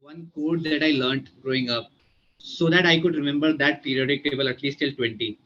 one code that I learned growing up so that I could remember that periodic table at least till 20.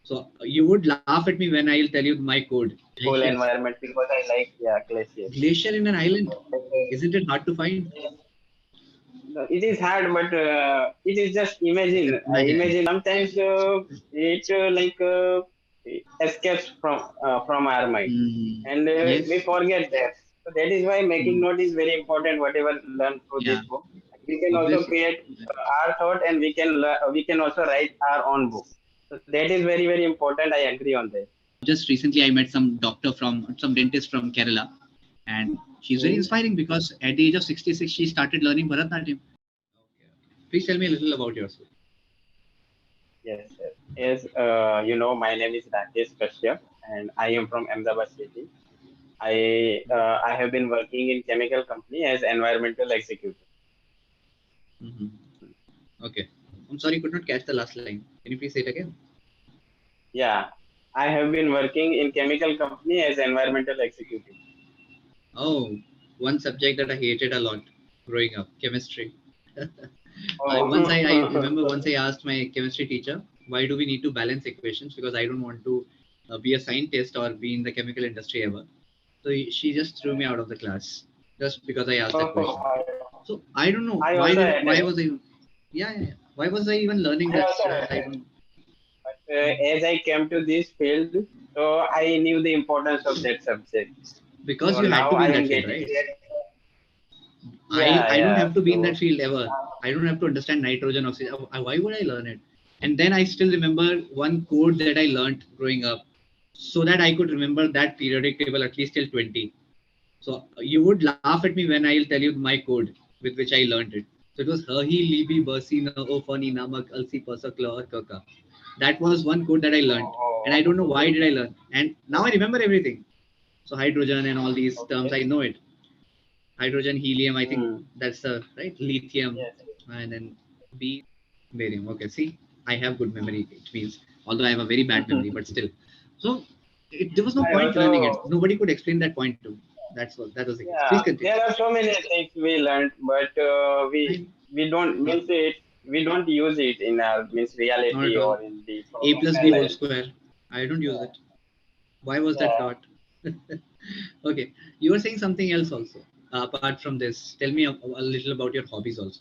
So you would laugh at me when I'll tell you my code. Cool Glaciers. environment because I like, yeah, glaciers. Glacier in an island. Okay. Isn't it hard to find? No, it is hard, but it is just imagine. I Imagine. imagine sometimes it escapes from our mind, Mm, and we yes. forget that. So that is why making Mm, note is very important. Whatever learned through yeah. this book, we can also Obviously. create our thought, and we can also write our own book. So that is very important. I agree on that. Just recently, I met some dentist from Kerala, and she's very Hmm. inspiring because at the age of 66, she started learning Bharatanatyam. Okay. Please tell me a little about yourself. Yes, sir. Yes, my name is Rakesh Kashyap, and I am from Ahmedabad city. I have been working in chemical company as environmental executive. Hmm. Okay. I'm sorry, could not catch the last line. Can you please say it again? Yeah, I have been working in chemical company as environmental executive. Oh, one subject that I hated a lot growing up, chemistry. I remember Oh, once I asked my chemistry teacher, why do we need to balance equations? Because I don't want to be a scientist or be in the chemical industry ever. So she just threw me out of the class just because I asked that question. So I don't know I also had why it. was I why was I even learning I that also stuff? had I it. don't. But as I came to this field, so I knew the importance of that subject. Because So you had now to be I in that am field, getting right? it. I don't Yeah. have to be in that So field ever. I don't have to understand nitrogen, oxygen. Why would I learn it? And then I still remember one code that I learned growing up so that I could remember that periodic table at least till 20. So you would laugh at me when I'll tell you my code with which I learned it. So it was Hahi, Libi, Bersina, Ofani, Namak, Alsi, Persakla, or Kaka. That was one code that I learned. And I don't know why did I learn. And now I remember everything. So hydrogen and all these terms, I okay. know it. Hydrogen, helium, I think Hmm. that's the right lithium, Yes. and then B, barium. Okay, see, I have good memory, it means, although I have a very bad memory, but still. So there was no I point learning it. also, Nobody could explain that point to me. That was the case. Please yeah, continue. there are so many things we learned, but I, we don't uh, means it. We don't use it in our means Not at reality all. or in the A plus B professional whole life. square. I don't use Yeah. it. Why was that Yeah. taught? Okay, you were saying something else also. Apart from this, tell me a little about your hobbies also.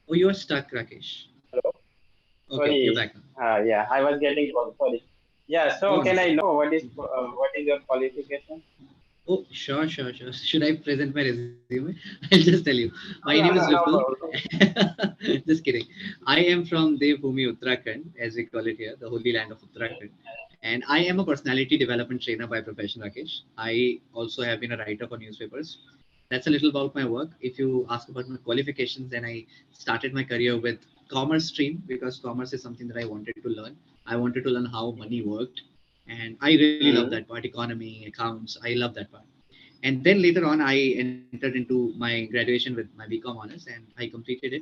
Oh, you are stuck, Rakesh. Hello. Okay, you're Sorry. back now. Yeah, I was getting call. Sorry. Yeah. So Oh, no can I problem. know what is your qualification? Oh, sure. Should I present my resume? I'll just tell you. My name is No, no, Vipul. no problem. Just kidding. I am from Devbhoomi, Uttarakhand, as we call it here, the holy land of Uttarakhand. And I am a personality development trainer by profession, Rakesh. I also have been a writer for newspapers. That's a little about my work. If you ask about my qualifications, then I started my career with commerce stream because commerce is something that I wanted to learn. I wanted to learn how money worked. And I really love that Hmm. part, economy, accounts. I love that part. And then later on, I entered into my graduation with my BCom honors, and I completed it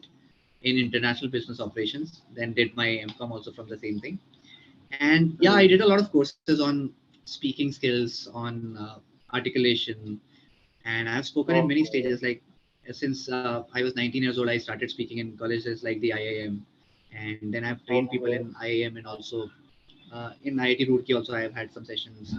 in international business operations. Then did my MCom also from the same thing. And yeah, I Hmm. did a lot of courses on speaking skills, on articulation, and I've spoken in many Okay. stages. Like since I was 19 years old, I started speaking in colleges like the IIM, and then I've trained people Okay. in IIM and also in IIT Roorkee. Also, I have had some sessions.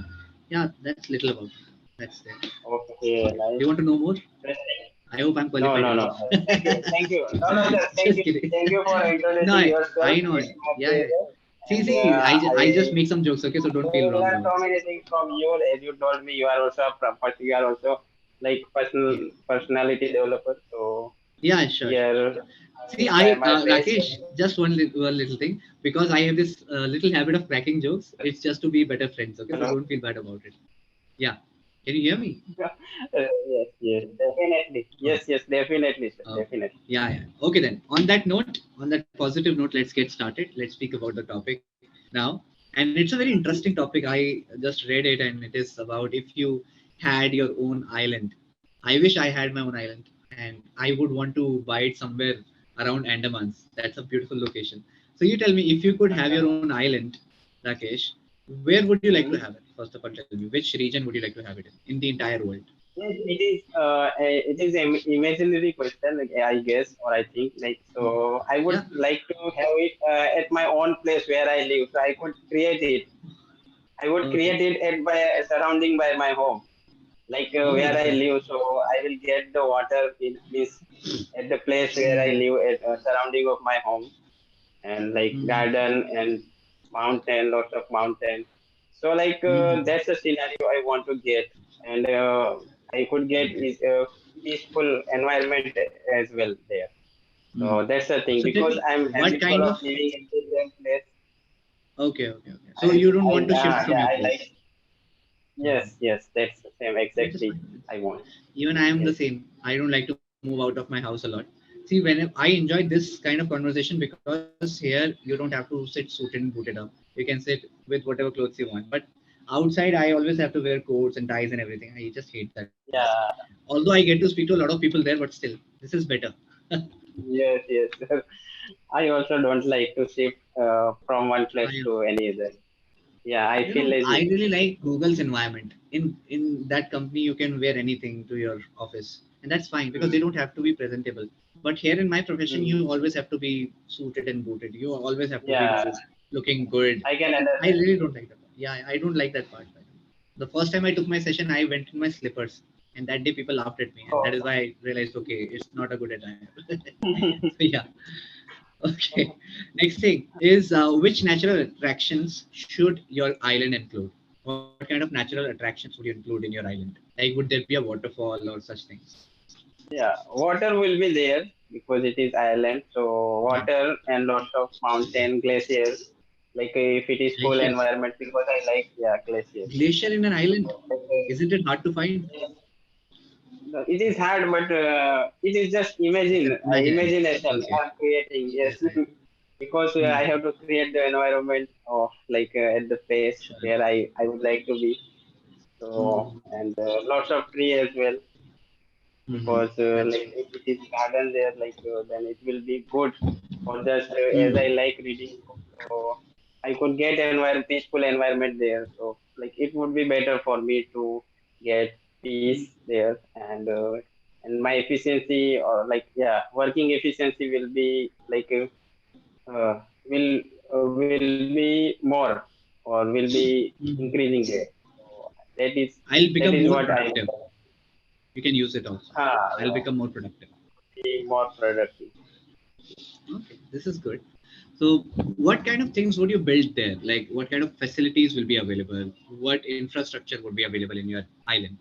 Yeah, that's little about it. That's there. Okay. Do you Nice. want to know more? Interesting. I hope I'm No, qualified no, no. enough. Thank you. Thank you. No, no, sir. Just kidding. Thank you for No, introducing I yourself. know. It's my Yeah. pleasure. See, And I just make some jokes, okay? So don't I feel wrong learned about so it. many things from you. As you told me, you are also like Yeah. personality developer. So Yeah, sure. here See, I try my best. Rakesh, just one little thing, because I have this little habit of cracking jokes. It's just to be better friends, okay? So Hello. don't feel bad about it. Yeah. Can you hear me? Yes, definitely. Oh, Yes, definitely, sir. okay. Definitely. Yeah. Okay, then. On that positive note, let's get started. Let's speak about the topic now. And it's a very interesting topic. I just read it, and it is about if you had your own island. I wish I had my own island, and I would want to buy it somewhere around Andamans. That's a beautiful location. So you tell me, if you could have your own island, Rakesh, where would you like to have Hmm. it? First of all, tell me which region would you like to have it in the entire world? Yes, it is an imaginary question, like, I guess, or I think, like, so I would Yeah. like to have it at my own place where I live, so I could create it. I would Okay. create it at by surrounding by my home, like Oh, where I okay. live. So I will get the water in this at the place where I Mm-hmm. live, at surrounding of my home, and like Mm-hmm. garden and mountain, lots of mountain. So like Mm-hmm. that's the scenario I want to get, and I could get Okay. is a peaceful environment as well there. Mm. So that's the thing, So tell because me, I'm what habitual kind of of? living in the same place. Okay, okay, okay. So you don't want to shift from Yeah, your I like. place. Yes, yes, that's the same Which is exactly. fine. I want. Even I am the Yes. same. I don't like to move out of my house a lot. See, when I enjoy this kind of conversation because here you don't have to sit suited and booted up. You can sit with whatever clothes you want. But outside, I always have to wear coats and ties and everything. I just hate that part. Yeah. Although I get to speak to a lot of people there, but still, this is better. Yes, yes. I also don't like to shift from one place I, to any other. Yeah, I feel I lazy. really like Google's environment. In that company, you can wear anything to your office, and that's fine because they Mm, don't have to be presentable. But here in my profession, mm. you always have to be suited and booted. You always have to be Yeah, looking good. I can I understand. really don't like that. Yeah, I don't like that part. The first time I took my session, I went in my slippers, and that day people laughed at me, and that is Oh. why I realized, okay, it's not a good attire. So yeah. Okay. Next thing is which natural attractions should your island include? What kind of natural attractions would you include in your island? Like, would there be a waterfall or such things? Yeah, water will be there because it is island. So Yeah. water and lots of mountain glaciers. Like if it is cool Glaciers. environment, because I like, yeah, glaciers. Glacier in an island. Like, Isn't it hard to find? yes. No, it is hard, but it is just imagine, Imaginary. imagination Okay. I'm creating. Yes, Right, right. because I Hmm. have to create the environment of like at the place Sure. where I would like to be. So Hmm. and lots of tree as well, Hmm. because That's like true. if it is garden there, like then it will be good for just as I Hmm. like reading books. So I could get peaceful environment there. So like it would be better for me to get peace there, and my efficiency, or like, yeah, working efficiency will be like will will be more, or will be Hmm. increasing there. So that is I'll that become is more what I productive. You can use it also. I'll yeah, become more productive. be more productive. Okay, this is good. So, what kind of things would you build there? Like, what kind of facilities will be available? What infrastructure would be available in your island?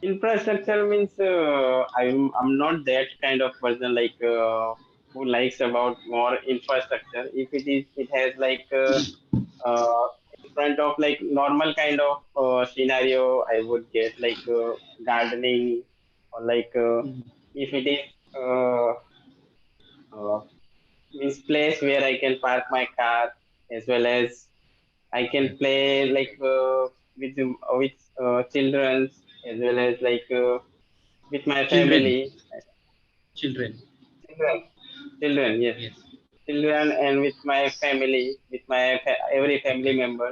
Infrastructure means I'm not that kind of person like who likes about more infrastructure. If it has like uh, in front of like normal kind of scenario, I would get like gardening, or like Mhm. if it is uh, uh, means place where I can park my car, as well as I can Okay. play like with children, as well as like with my Children, family. children. Children, children, yes, Yes. children, and with my family, with my every family Okay. member.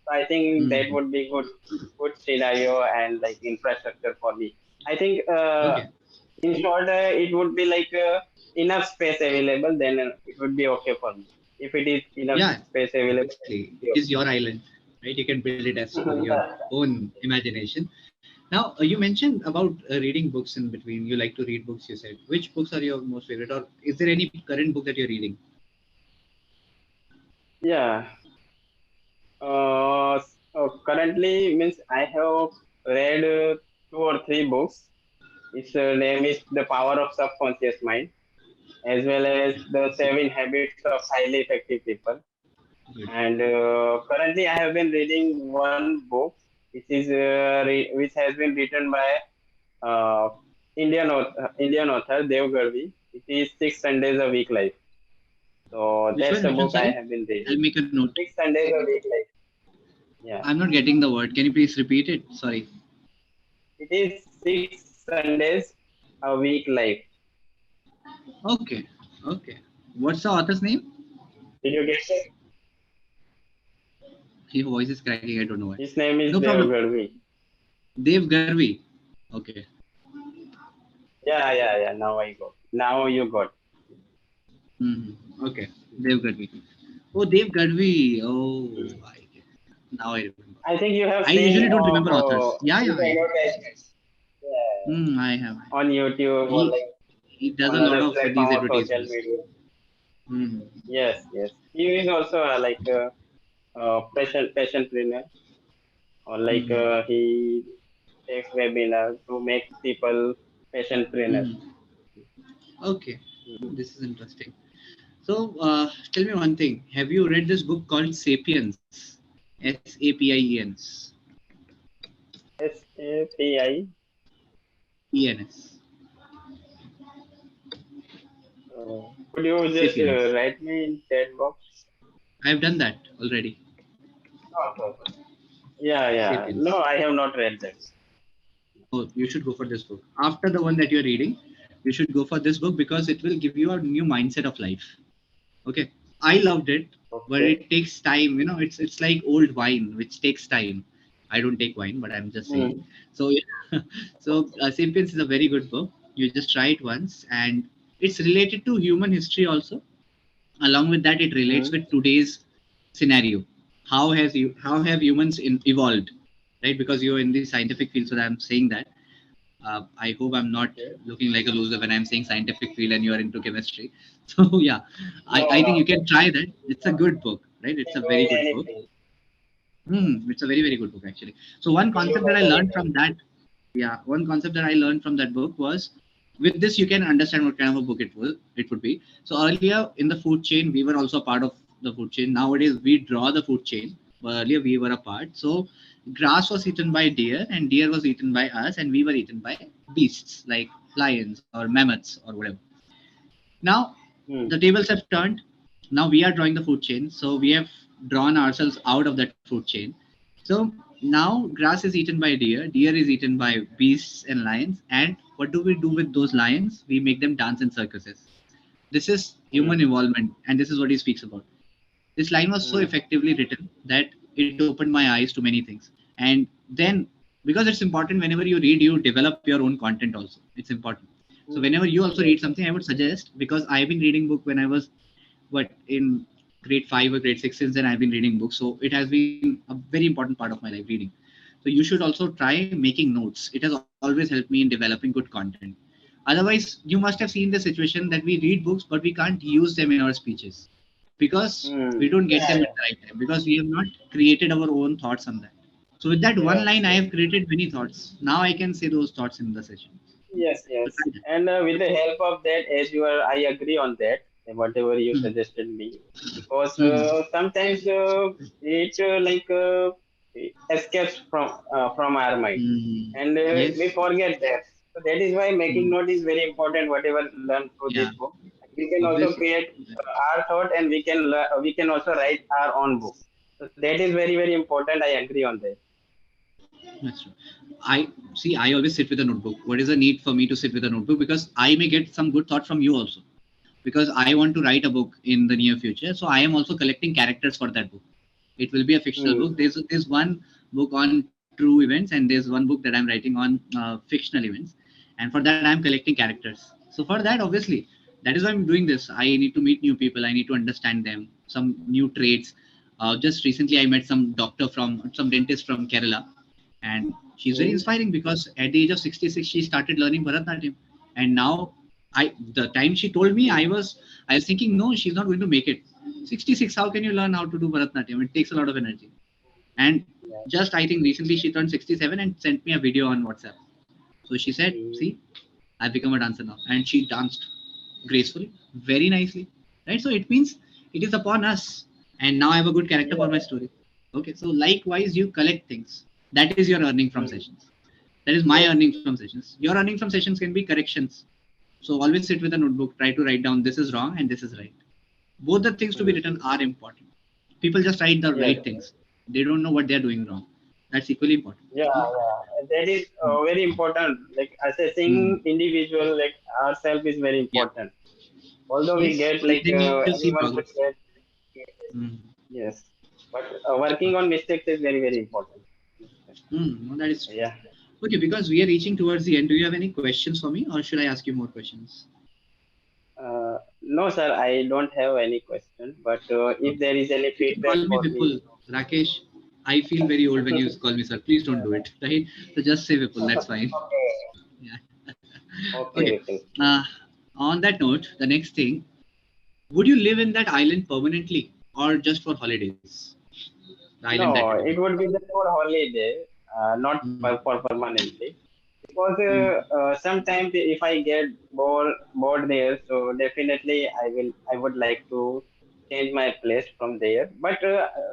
So I think that Mhm. would be good scenario and like infrastructure for me. I think Okay. in short, it would be like enough space available, then it would be okay for me. If it is enough Yeah, space available, then it obviously, would it is your island, right? You can build it as per be your okay. own imagination. Now, you mentioned about reading books in between. You like to read books, you said. Which books are your most favorite, or is there any current book that you're reading? Yeah. Currently, means I have read two or three books. Its name is The Power of Subconscious Mind, as well as The Seven Habits of Highly Effective People. Good. And currently, I have been reading one book, which has been written by uh, Indian author Dev Garvi. It is Six Sundays a Week Life. So Which that's one? the Which one? book I Sorry, have been I'll reading. make a note. Six Sundays a Week Life. Yeah, I'm not getting the word. Can you please repeat it? Sorry. it is Six Sundays a Week Life. Okay. Okay. What's the author's name? Did you get it? Your voice is cracking. I don't know why. His name is No Dev problem. Garvi. Dev Garvi. Okay. Yeah. Now I got. Now you got. Okay. Dev Garvi. Oh, Dev Garvi. Oh, Hmm. now I remember. I think you have I usually seen don't remember authors. Yeah, his yeah, I have. advertisements. Yeah. I have. On YouTube or He like he does a on lot other of these platform of social advertisements. media. Mm. Yes. He is also like a passionpreneur, or like Mm. he takes webinar to make people passionpreneur. Mm. Okay, this is interesting. So, tell me one thing. Have you read this book called Sapiens? Sapiens. SAPI. ENS. Could you just Sapiens. write me in chat box? I've done that already. Okay. Yeah. No, Sapiens. I have not read that. Oh, you should go for this book. After the one that you're reading, you should go for this book because it will give you a new mindset of life. Okay. I loved it, but Okay. it takes time. It's like old wine, which takes time. I don't take wine, but I'm just saying. Hmm. So yeah. So Sapiens is a very good book. You just try it once, and it's related to human history also. Along with that, it relates Hmm. with today's scenario. How have humans evolved, right? Because you're in the scientific field, so I'm saying that. I hope I'm not Okay. looking like a loser when I'm saying scientific field and you're into chemistry. So yeah, I think No, you can try that. It's a good book, right? It's a into very good book. anything. It's a very, very good book actually. So one Can do concept that I better in learned from anything. that, yeah, one concept that I learned from that book was with this you can understand what kind of a book it would be. So earlier in the food chain, we were also a part of the food chain. Nowadays we draw the food chain. But earlier we were a part. So grass was eaten by deer and deer was eaten by us and we were eaten by beasts like lions or mammoths or whatever. Now Hmm. the tables have turned. Now we are drawing the food chain. So we have drawn ourselves out of that food chain. So now grass is eaten by deer, deer is eaten by beasts and lions. And what do we do with those lions? We make them dance in circuses. This is human Hmm. involvement, and this is what he speaks about. This line was so Hmm. effectively written that it opened my eyes to many things. And then, because it's important, whenever you read, you develop your own content also. It's important. So whenever Hmm. you also read Yes. something, I would suggest, because I've been reading book when I was what in grade 5 or grade 6. Since then I've been reading books, so it has been a very important part of my life, reading. So you should also try making notes. It has always helped me in developing good content. Otherwise you must have seen the situation that we read books but we can't use them in our speeches because we Hmm. don't get them at Yeah. the right time because we have not created our own thoughts on that. So with that one line Yes. I Yes. have created many thoughts. Now I can say those thoughts in the session. So Yes. try that. And with the help of that, as you are, I agree on that, whatever you Hmm. suggested me, because Hmm. sometimes it escapes from our mind, Hmm. and we Yes. forget that. So that is why making Hmm. note is very important. Whatever learned through Yeah. this book, we can also Obviously. create our thought, and we can also write our own book. So that is very important. I agree on that. That's true. I see. I always sit with a notebook. What is the need for me to sit with a notebook? Because I may get some good thought from you also. Because I want to write a book in the near future, so I am also collecting characters for that book. It will be a fictional book. Hmm. There's one book on true events, and there's one book that I'm writing on fictional events, and for that I'm collecting characters. So for that, obviously, that is why I'm doing this. I need to meet new people. I need to understand them, some new traits. Just recently, I met some dentist from Kerala, and she's very Hmm. inspiring because at the age of 66 she started learning Bharatanatyam, and now the time she told me I was thinking, no, she's not going to make it. 66, how can you learn how to do Bharatanatyam? It takes a lot of energy. And Yeah. just I think recently she turned 67 and sent me a video on WhatsApp. So she said, Hmm. see, I've become a dancer now, and she danced gracefully, very nicely, right? So it means it is upon us, and now I have a good character for my Yeah. story. Okay, so likewise you collect things. That is your earning from Hmm. sessions. That is my Yes. earning from sessions. Your earning from sessions can be corrections. So always sit with a notebook, try to write down this is wrong and this is right. Both the things to be Hmm. written are important. People just write the Yes. right things. They don't know what they are doing wrong. That's equally important. So, That is mm, very important. Like mm, assessing individual, like ourselves, is very yeah. important. Although we Yes, get like they need to see anyone could progress. get, Mm. yes, but working on mistakes is very important. No, that is true. Yeah. Okay, because we are reaching towards the end, do you have any questions for me, or should I ask you more questions? No, sir, I don't have any question. But if Okay. there is any You can feedback call me for me, Vipul. Rakesh, I feel very old when you call me sir. Please don't do it, right? So just say Vipul, that's fine. okay, Yeah. okay, Okay. Vipul. Uh, on that note, the next thing, would you live in that island permanently or just for holidays? The island that you're No, talking it would be just for holiday, not about. for permanently. Because Mm. sometimes if I get bored there, so definitely I would like to change my place from there, but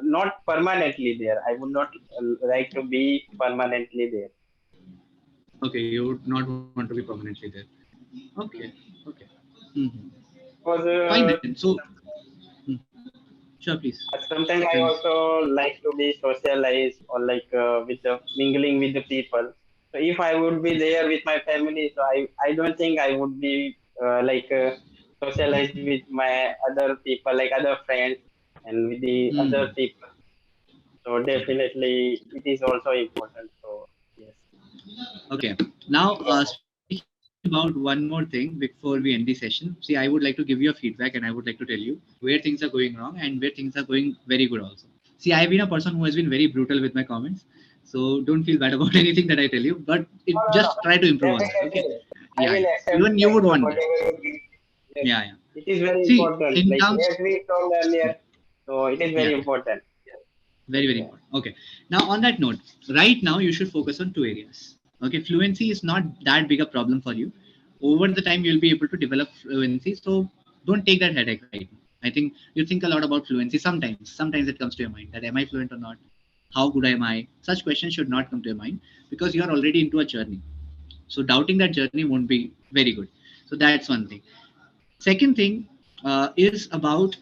not permanently there. I would not like to be permanently there. Okay, you would not want to be permanently there. Okay, okay. Mhm. Because Fine then. So, mm, sure, please. sometimes I Please. also like to be socialized or like with the mingling with the people. So if I would be there with my family, so I don't think I would be socialized with my other people, like other friends and with the other Hmm. people. So definitely it is also important. So yes. Okay. Now, speaking about one more thing before we end the session. See, I would like to give you a feedback and I would like to tell you where things are going wrong and where things are going very good also. See, I've been a person who has been very brutal with my comments. So don't feel bad about anything that I tell you, but No, no, no. just try to improve on that. Okay. Definitely. I Yeah, will yeah. accept Even you like would want that. whatever you give. Yes. Yeah, yeah. It is very See, important. in Like terms, as we told earlier, so it is very yeah, important. very, very important. Okay. Now, on that note, right now you should focus on two areas. Okay. Fluency is not that big a problem for you. Over the time, you'll be able to develop fluency. So don't take that headache right now. I think you think a lot about fluency sometimes. Sometimes it comes to your mind that am I fluent or not? How good am I? Such questions should not come to your mind because you are already into a journey. So doubting that journey won't be very good. So that's one thing. Second thing is about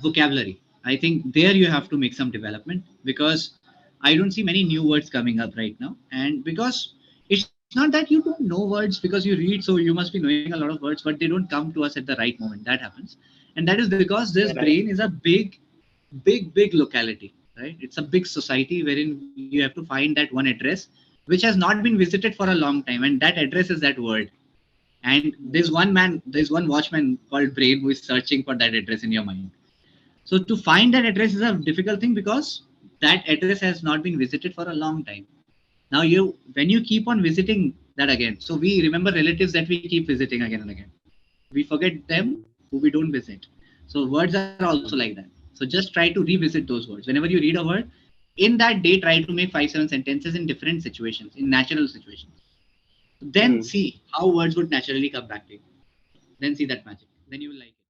vocabulary. I think there you have to make some development because I don't see many new words coming up right now. And because it's not that you don't know words because you read, so you must be knowing a lot of words, but they don't come to us at the right moment. That happens. And that is because this brain is a big locality, right? It's a big society wherein you have to find that one address which has not been visited for a long time. And that address is that word. And there's one watchman called brain who is searching for that address in your mind. So to find that address is a difficult thing because that address has not been visited for a long time. Now when you keep on visiting that again, so we remember relatives that we keep visiting again and again. We forget them Mm, who we don't visit. So words are also like that. mm, So just try to revisit those words. Whenever you read a word, in that day, try to make 5 7 sentences in different situations, in natural situations. Then mm. see how words would naturally come back to you. Then see that magic. Then you will like it.